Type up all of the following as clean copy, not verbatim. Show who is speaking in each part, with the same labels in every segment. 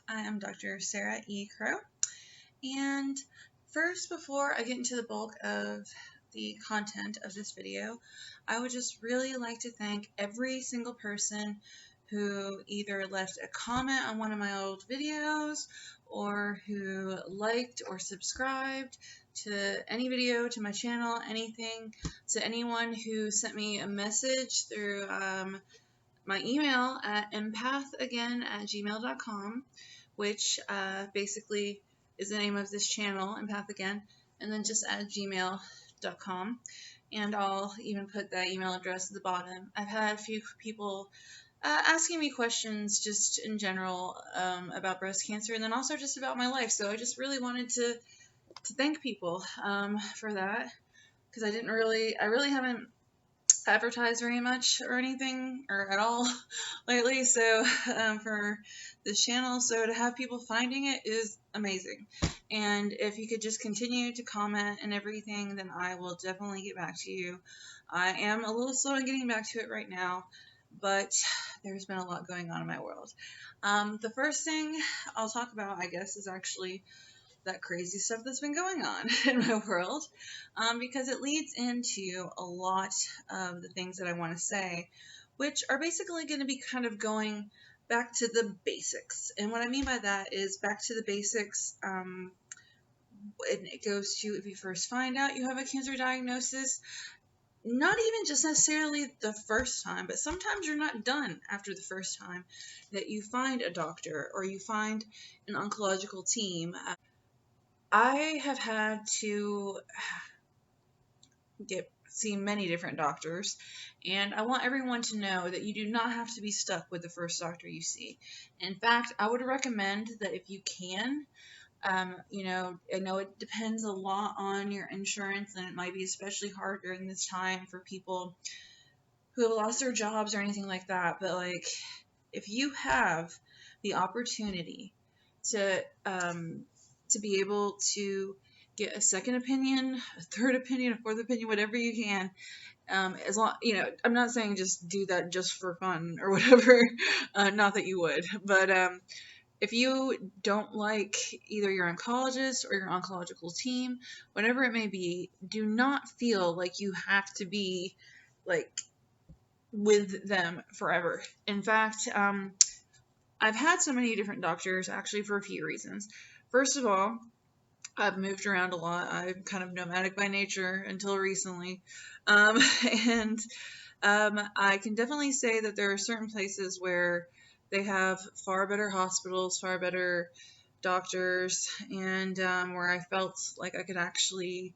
Speaker 1: I am Dr. Sarah E. Crow. And first, before I get into the bulk of the content of this video, I would just really like to thank every single person who either left a comment on one of my old videos or who liked or subscribed to any video, to my channel, anything, to anyone who sent me a message through my email at empathagain@gmail.com, which basically is the name of this channel, Empath Again, and then just at gmail.com. And I'll even put that email address at the bottom. I've had a few people asking me questions just in general about breast cancer, and then also just about my life. So I just really wanted to thank people for that, because I really haven't advertise very much or anything or at all lately, so for this channel, so to have people finding it is amazing. And if you could just continue to comment and everything, then I will definitely get back to you. I am a little slow in getting back to it right now, but there's been a lot going on in my world. The first thing I'll talk about, I guess, is actually that crazy stuff that's been going on in my world, because it leads into a lot of the things that I want to say, which are basically going to be kind of going back to the basics. And what I mean by that is back to the basics. And it goes to, if you first find out you have a cancer diagnosis, not even just necessarily the first time, but sometimes you're not done after the first time that you find a doctor or you find an oncological team. I have had to see many different doctors, and I want everyone to know that you do not have to be stuck with the first doctor you see. In fact, I would recommend that if you can, I know it depends a lot on your insurance, and it might be especially hard during this time for people who have lost their jobs or anything like that, but like, if you have the opportunity to be able to get a second opinion, a third opinion, a fourth opinion, whatever you can. As long, I'm not saying just do that just for fun or whatever. Not that you would, but if you don't like either your oncologist or your oncological team, whatever it may be, do not feel like you have to be like with them forever. In fact, I've had so many different doctors actually for a few reasons. First of all, I've moved around a lot. I'm kind of nomadic by nature until recently. Um, and I can definitely say that there are certain places where they have far better hospitals, far better doctors, and where I felt like I could actually,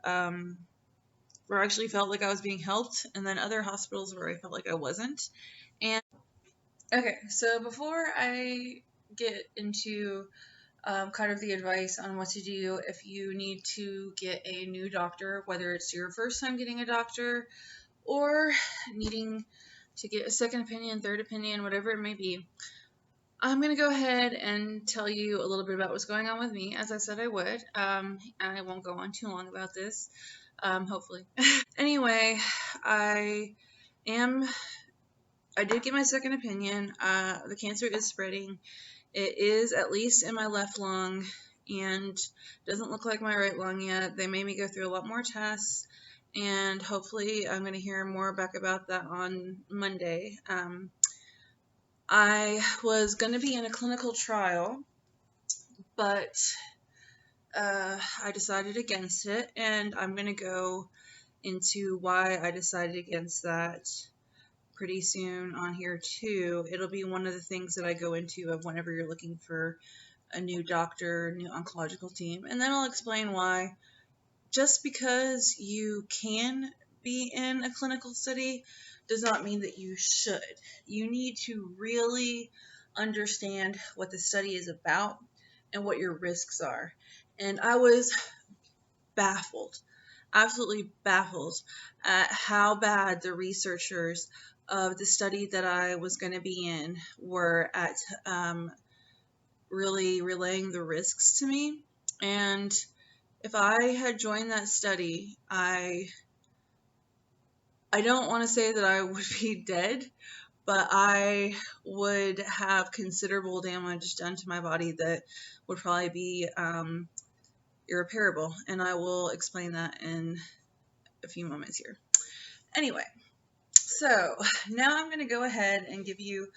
Speaker 1: where I actually felt like I was being helped, and then other hospitals where I felt like I wasn't. And okay, so before I get into kind of the advice on what to do if you need to get a new doctor, whether it's your first time getting a doctor or needing to get a second opinion, third opinion, whatever it may be. I'm going to go ahead and tell you a little bit about what's going on with me, as I said I would. I won't go on too long about this, hopefully. Anyway, am I did get my second opinion. The cancer is spreading. It is at least in my left lung and doesn't look like my right lung yet. They made me go through a lot more tests, and hopefully I'm going to hear more back about that on Monday. I was going to be in a clinical trial, but I decided against it, and I'm going to go into why I decided against that pretty soon on here too. It'll be one of the things that I go into of whenever you're looking for a new doctor, new oncological team, and then I'll explain why. Just because you can be in a clinical study does not mean that you should. You need to really understand what the study is about and what your risks are. And I was baffled, absolutely baffled at how bad the researchers of the study that I was going to be in were at really relaying the risks to me. And if I had joined that study, I don't want to say that I would be dead, but I would have considerable damage done to my body that would probably be irreparable, and I will explain that in a few moments here. Anyway, so now I'm going to go ahead and give you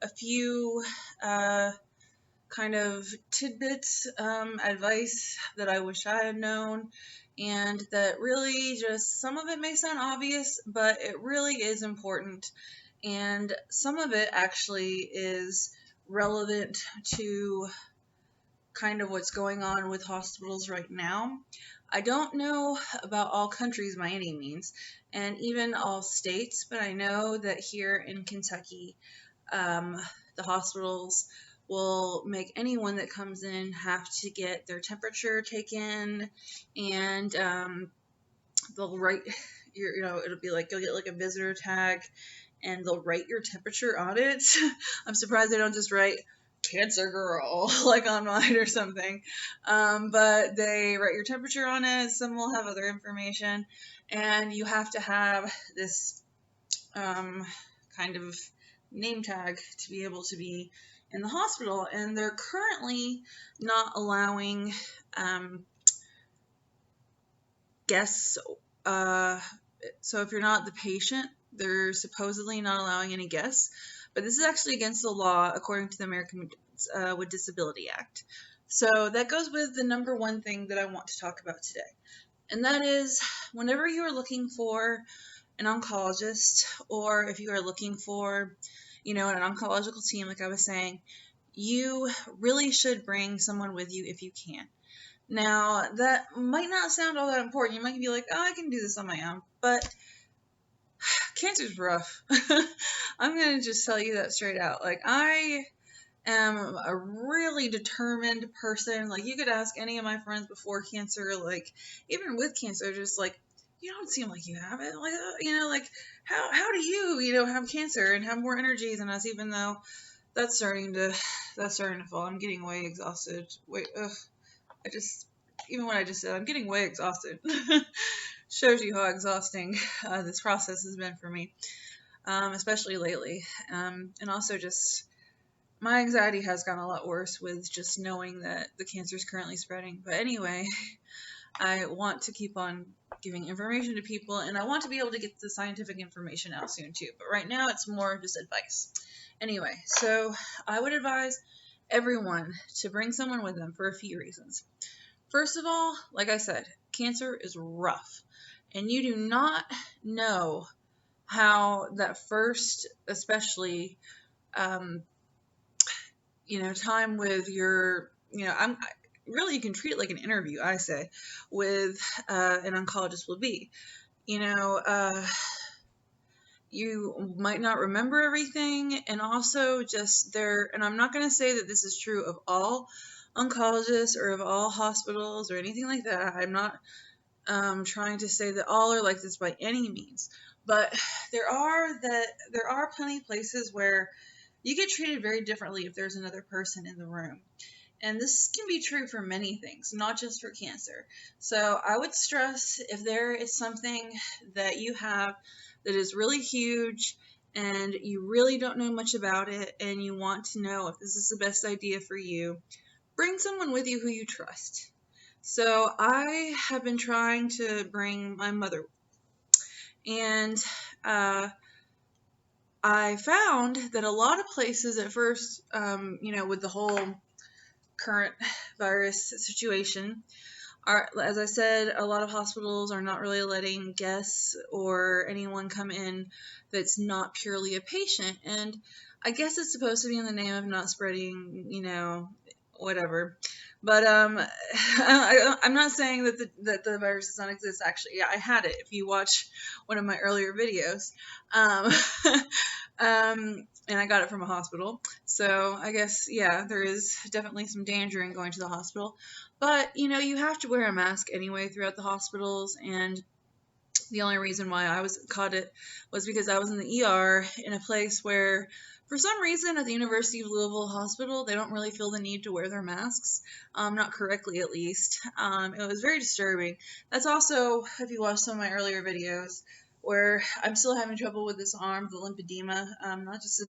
Speaker 1: a few kind of tidbits, advice that I wish I had known, and that really just, some of it may sound obvious, but it really is important, and some of it actually is relevant to kind of what's going on with hospitals right now. I don't know about all countries by any means, and even all states, but I know that here in Kentucky, the hospitals will make anyone that comes in have to get their temperature taken, and they'll write it'll be like you'll get like a visitor tag, and they'll write your temperature on it. I'm surprised they don't just write cancer girl like on mine or something, but they write your temperature on it. Some will have other information, and you have to have this kind of name tag to be able to be in the hospital, and they're currently not allowing guests. So if you're not the patient, they're supposedly not allowing any guests, but this is actually against the law according to the American with Disability Act. So that goes with the number one thing that I want to talk about today, and that is whenever you are looking for an oncologist, or if you are looking for, an oncological team, like I was saying, you really should bring someone with you if you can. Now, that might not sound all that important. You might be like, oh, I can do this on my own, but cancer's rough. I'm going to just tell you that straight out. Like, I am a really determined person. Like, you could ask any of my friends before cancer, like, even with cancer, just like, you don't seem like you have it. Like, like, how do you, have cancer and have more energy than us, even though that's starting to fall. I'm getting way exhausted. Even what I just said, I'm getting way exhausted. Shows you how exhausting this process has been for me, especially lately. And also just my anxiety has gotten a lot worse with just knowing that the cancer is currently spreading. But anyway, I want to keep on giving information to people, and I want to be able to get the scientific information out soon too. But right now it's more just advice. Anyway, so I would advise everyone to bring someone with them for a few reasons. First of all, like I said, cancer is rough, and you do not know how that first, especially, time with your, really you can treat it like an interview, I say, with an oncologist will be. You might not remember everything, and also just and I'm not going to say that this is true of all oncologists or of all hospitals or anything like that. I'm not trying to say that all are like this by any means, but there are plenty of places where you get treated very differently if there's another person in the room. And this can be true for many things, not just for cancer. So I would stress, if there is something that you have that is really huge and you really don't know much about it and you want to know if this is the best idea for you, bring someone with you who you trust. So I have been trying to bring my mother, and I found that a lot of places at first, with the whole current virus situation, as I said, a lot of hospitals are not really letting guests or anyone come in that's not purely a patient. And I guess it's supposed to be in the name of not spreading, whatever. But I'm not saying that the virus does not exist. Actually, yeah, I had it. If you watch one of my earlier videos, and I got it from a hospital. So I guess, yeah, there is definitely some danger in going to the hospital. But, you have to wear a mask anyway throughout the hospitals, and the only reason why I caught it was because I was in the ER in a place where, for some reason, at the University of Louisville Hospital, they don't really feel the need to wear their masks, not correctly at least. It was very disturbing. That's also, if you watch some of my earlier videos, where I'm still having trouble with this arm, the lymphedema, not just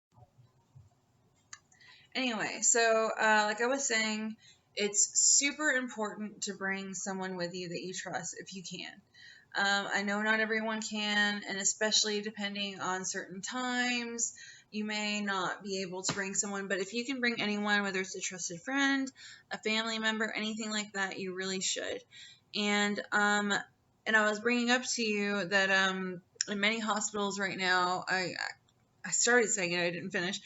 Speaker 1: anyway. So like I was saying, it's super important to bring someone with you that you trust if you can. I know not everyone can, and especially depending on certain times, you may not be able to bring someone, but if you can bring anyone, whether it's a trusted friend, a family member, anything like that, you really should. And I was bringing up to you that in many hospitals right now, I started saying it, I didn't finish.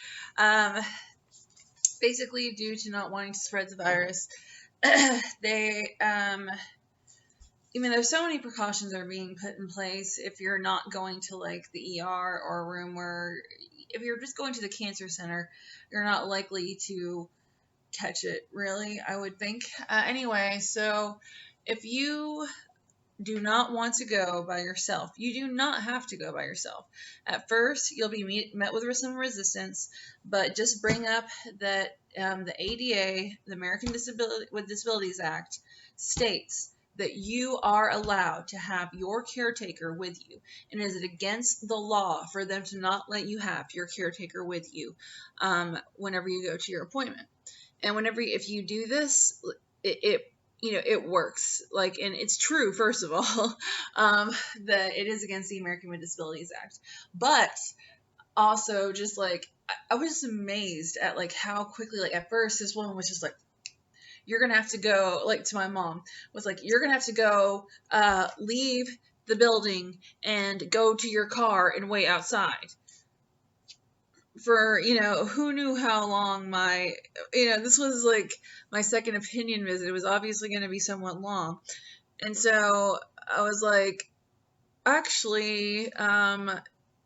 Speaker 1: Basically, due to not wanting to spread the virus, they even though so many precautions are being put in place, if you're not going to like the ER or a room where, if you're just going to the cancer center, you're not likely to catch it, really, I would think. Anyway, so if you do not want to go by yourself, you do not have to go by yourself. At first, you'll be met with some resistance, but just bring up that the ADA, the American with Disabilities Act, states that you are allowed to have your caretaker with you, and is it against the law for them to not let you have your caretaker with you whenever you go to your appointment? And if you do this, it it works. Like, and it's true, first of all, that it is against the American with Disabilities Act. But also, just like, I was just amazed at like how quickly, like, at first this woman was just like, you're gonna have to go, like, to my mom, was like, you're gonna have to go leave the building and go to your car and wait outside for, who knew how long this was like my second opinion visit. It was obviously going to be somewhat long. And so I was like, actually,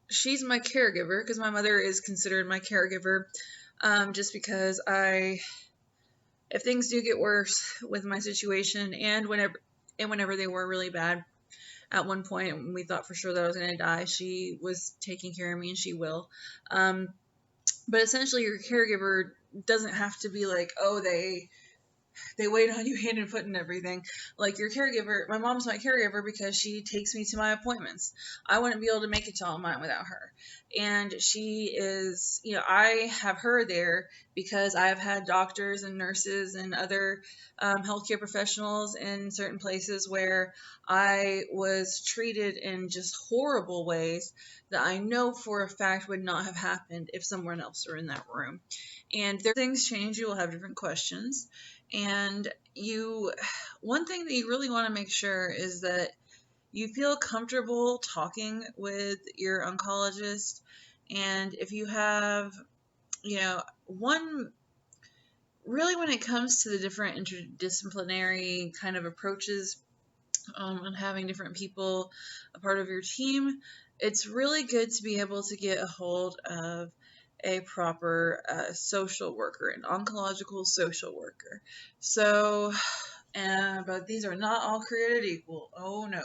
Speaker 1: she's my caregiver, because my mother is considered my caregiver, just because if things do get worse with my situation, and whenever they were really bad, at one point when we thought for sure that I was going to die, she was taking care of me, and she will. But essentially, your caregiver doesn't have to be like, oh, they wait on you hand and foot and everything. Like, your caregiver, my mom's my caregiver because she takes me to my appointments. I wouldn't be able to make it to all mine without her. And she is, I have her there because I've had doctors and nurses and other healthcare professionals in certain places where I was treated in just horrible ways that I know for a fact would not have happened if someone else were in that room. And things change, you will have different questions. And one thing that you really want to make sure is that you feel comfortable talking with your oncologist. And if you have, really, when it comes to the different interdisciplinary kind of approaches on having different people a part of your team, it's really good to be able to get a hold of a proper social worker, an oncological social worker. So, but these are not all created equal. Oh no.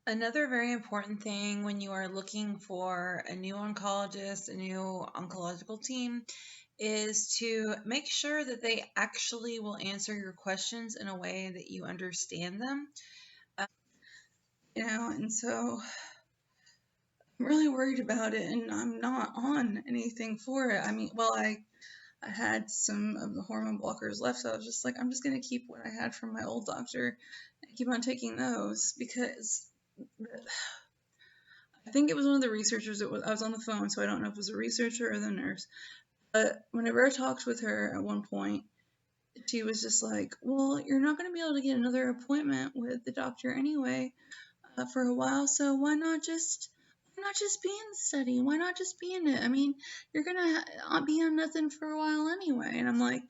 Speaker 1: Another very important thing when you are looking for a new oncologist, a new oncological team, is to make sure that they actually will answer your questions in a way that you understand them. And so I'm really worried about it, and I'm not on anything for it. I mean, well, I had some of the hormone blockers left, so I was just like, I'm just going to keep what I had from my old doctor and keep on taking those, because I think it was one of the researchers. I was on the phone, so I don't know if it was a researcher or the nurse. But whenever I talked with her at one point, she was just like, well, you're not going to be able to get another appointment with the doctor anyway for a while, so why not just be in the study? Why not just be in it? I mean, you're going to be on nothing for a while anyway. And I'm like,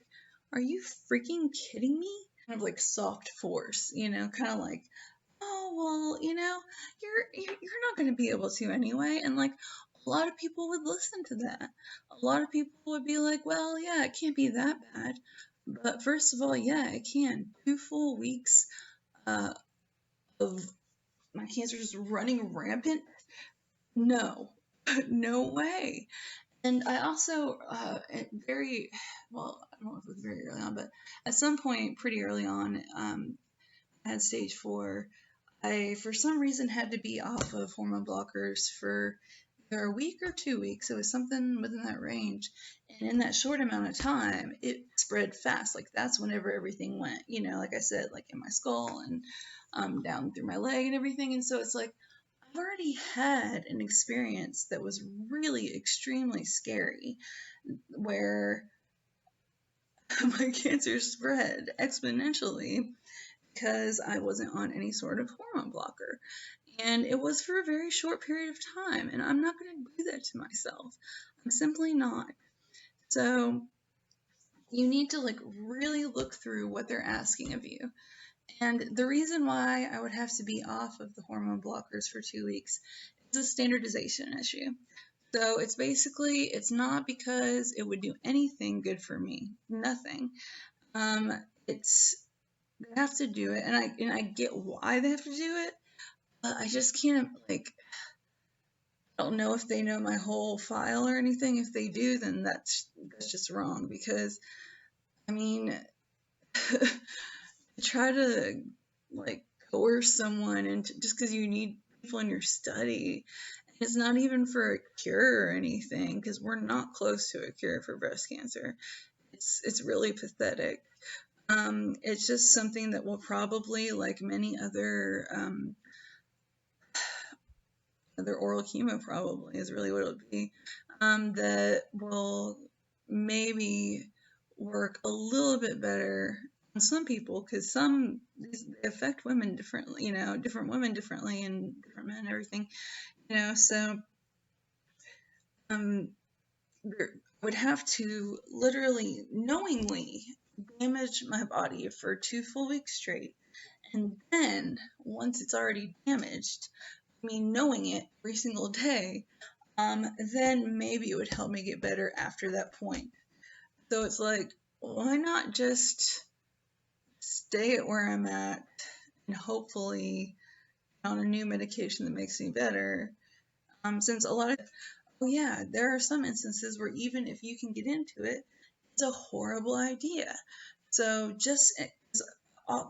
Speaker 1: are you freaking kidding me? Kind of like soft force, kind of like, oh, well, you're not going to be able to anyway. And like, a lot of people would listen to that. A lot of people would be like, well, yeah, it can't be that bad. But first of all, yeah, it can. 2 full weeks of my cancer just running rampant? No, no way. And I also, I don't know if it was very early on, but at some point pretty early on, I had stage 4 I, for some reason, had to be off of hormone blockers for either a week or 2 weeks. It was something within that range. And in that short amount of time, it spread fast. Like that's whenever everything went, like I said, like in my skull and down through my leg and everything. And so it's like, I've already had an experience that was really extremely scary where my cancer spread exponentially because I wasn't on any sort of hormone blocker. And it was for a very short period of time. And I'm not going to do that to myself. I'm simply not. So you need to really look through what they're asking of you. And the reason why I would have to be off of the hormone blockers for 2 weeks is a standardization issue. So it's not because it would do anything good for me. Nothing. It's they have to do it, and I get why they have to do it, but I just can't I don't know if they know my whole file or anything. If they do, then that's just wrong because I mean try to coerce someone into just because you need people in your study. It's not even for a cure or anything because we're not close to a cure for breast cancer. It's really pathetic. It's just something that will probably, like many other oral chemo, probably is really what it would be. That will maybe work a little bit better on some people because they affect women differently, different women differently and different men and everything, so I would have to literally knowingly damage my body for 2 full weeks straight. And then once it's already damaged, knowing it every single day, then maybe it would help me get better after that point. So it's like, why not just stay at where I'm at and hopefully on a new medication that makes me better? Since a lot of, oh yeah, there are some instances where even if you can get into it, it's a horrible idea. So just the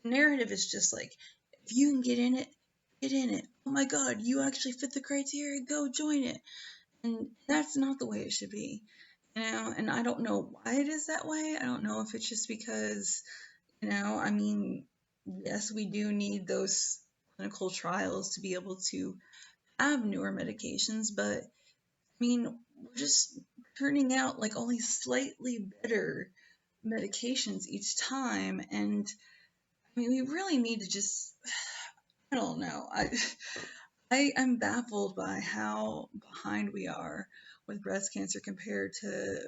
Speaker 1: narrative is just like, if you can get in it, get in it. Oh my God, you actually fit the criteria, go join it. And that's not the way it should be, and I don't know why it is that way. I don't know if it's just because, yes, we do need those clinical trials to be able to have newer medications, but we're just turning out like only slightly better medications each time. And we really need to just, I don't know. I am baffled by how behind we are with breast cancer compared to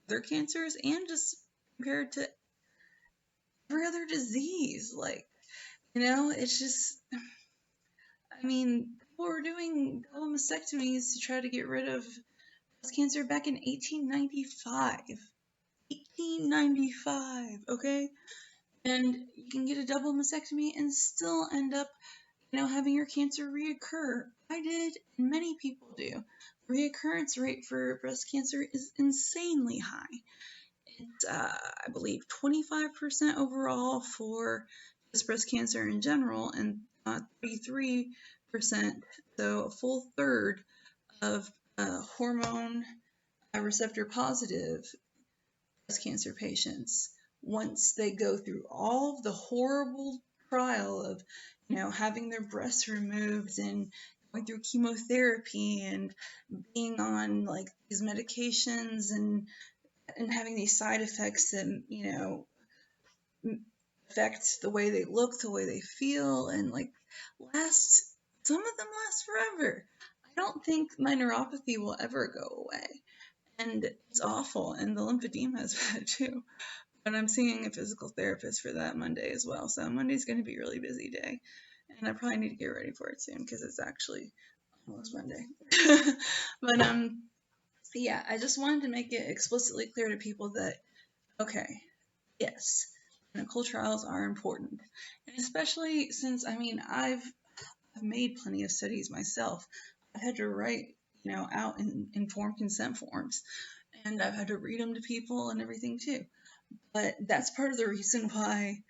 Speaker 1: other cancers and just compared to every other disease. It's just, people were doing double mastectomies to try to get rid of breast cancer back in 1895. 1895, okay? And you can get a double mastectomy and still end up, having your cancer reoccur. I did, and many people do. The reoccurrence rate for breast cancer is insanely high. It's, I believe, 25% overall for just breast cancer in general, and 33%, so a full third of hormone receptor positive breast cancer patients, once they go through all of the horrible trial of, having their breasts removed and going through chemotherapy and being on these medications and having these side effects that, affect the way they look, the way they feel, and some of them last forever. I don't think my neuropathy will ever go away. And it's awful, and the lymphedema is bad too. But I'm seeing a physical therapist for that Monday as well. So Monday's going to be a really busy day. And I probably need to get ready for it soon because it's actually almost Monday. But yeah, I just wanted to make it explicitly clear to people that, okay, yes, clinical trials are important. And especially since, I've made plenty of studies myself. I've had to write, out informed consent forms. And I've had to read them to people and everything too. But that's part of the reason why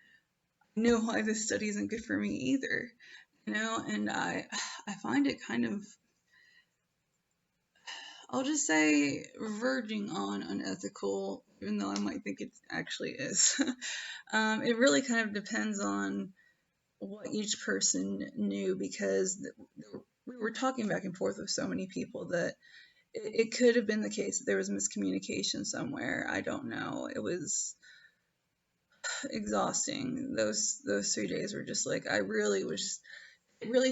Speaker 1: know why this study isn't good for me either, and I find it kind of, I'll just say, verging on unethical, even though I might think it actually is. It really kind of depends on what each person knew, because we were talking back and forth with so many people that it could have been the case that there was miscommunication somewhere. I don't know. It was exhausting. Those 3 days were just like, it really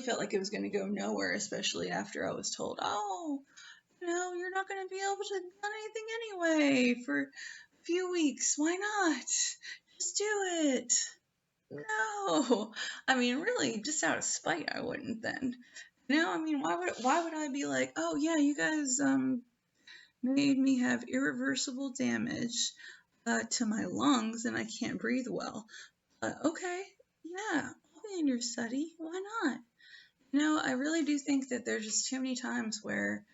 Speaker 1: felt like it was going to go nowhere, especially after I was told, oh, you're not going to be able to do anything anyway for a few weeks. Why not? Just do it. No. I mean, really, just out of spite, I wouldn't then. I mean, why would I be like, oh yeah, you guys made me have irreversible damage to my lungs and I can't breathe well. Okay, yeah, I'll be in your study. Why not? I really do think that there's just too many times where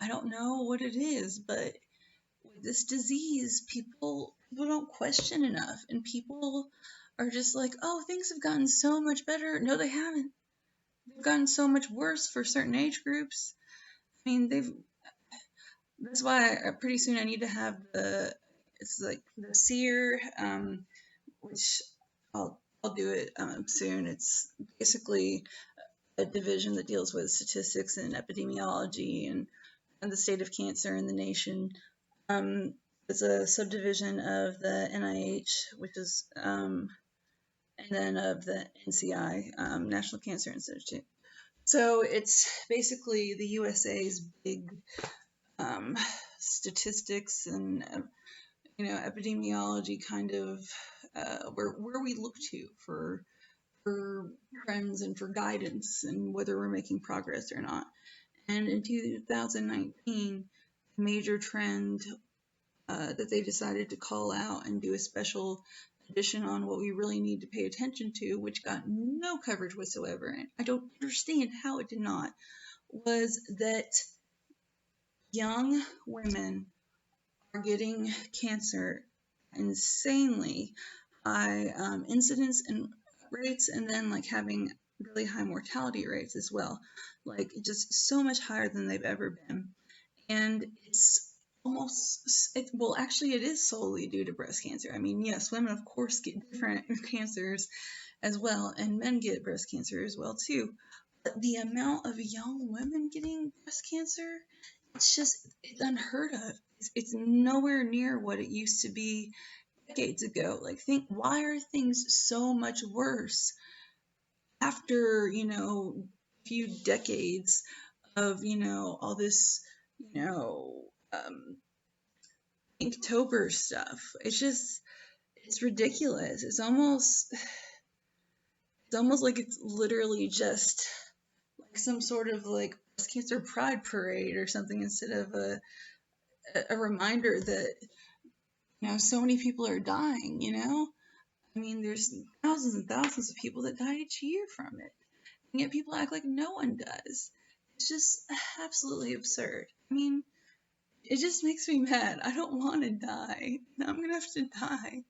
Speaker 1: I don't know what it is, but with this disease, people don't question enough, and people are just like, oh, things have gotten so much better. No, they haven't. They've gotten so much worse for certain age groups. I mean, that's why pretty soon I need to have it's like the SEER, which I'll do it soon. It's basically a division that deals with statistics and epidemiology and the state of cancer in the nation. It's a subdivision of the NIH, which is, and then of the NCI, National Cancer Institute. So it's basically the USA's big statistics and epidemiology kind of where we look to for trends and for guidance and whether we're making progress or not. And in 2019, a major trend that they decided to call out and do a special edition on what we really need to pay attention to, which got no coverage whatsoever, and I don't understand how it did not, was that young women are getting cancer insanely high incidence and rates, and then like having really high mortality rates as well, like just so much higher than they've ever been. And it's well, actually, it is solely due to breast cancer. I mean, yes, women, of course, get different cancers as well, and men get breast cancer as well, too. But the amount of young women getting breast cancer, it's unheard of. It's nowhere near what it used to be decades ago. Like, why are things so much worse after, a few decades of, all this, Inktober stuff. It's ridiculous. It's almost like it's literally just like some sort of like breast cancer pride parade or something, instead of a reminder that, so many people are dying, I mean, there's thousands and thousands of people that die each year from it. And yet people act like no one does. It's just absolutely absurd. I mean, it just makes me mad. I don't want to die. I'm going to have to die.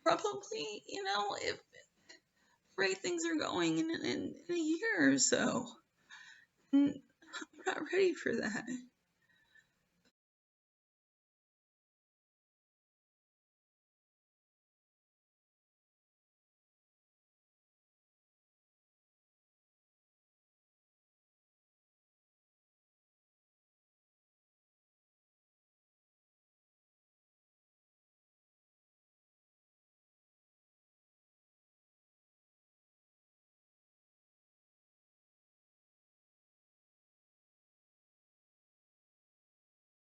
Speaker 1: Probably, if great things are going in a year or so. And I'm not ready for that.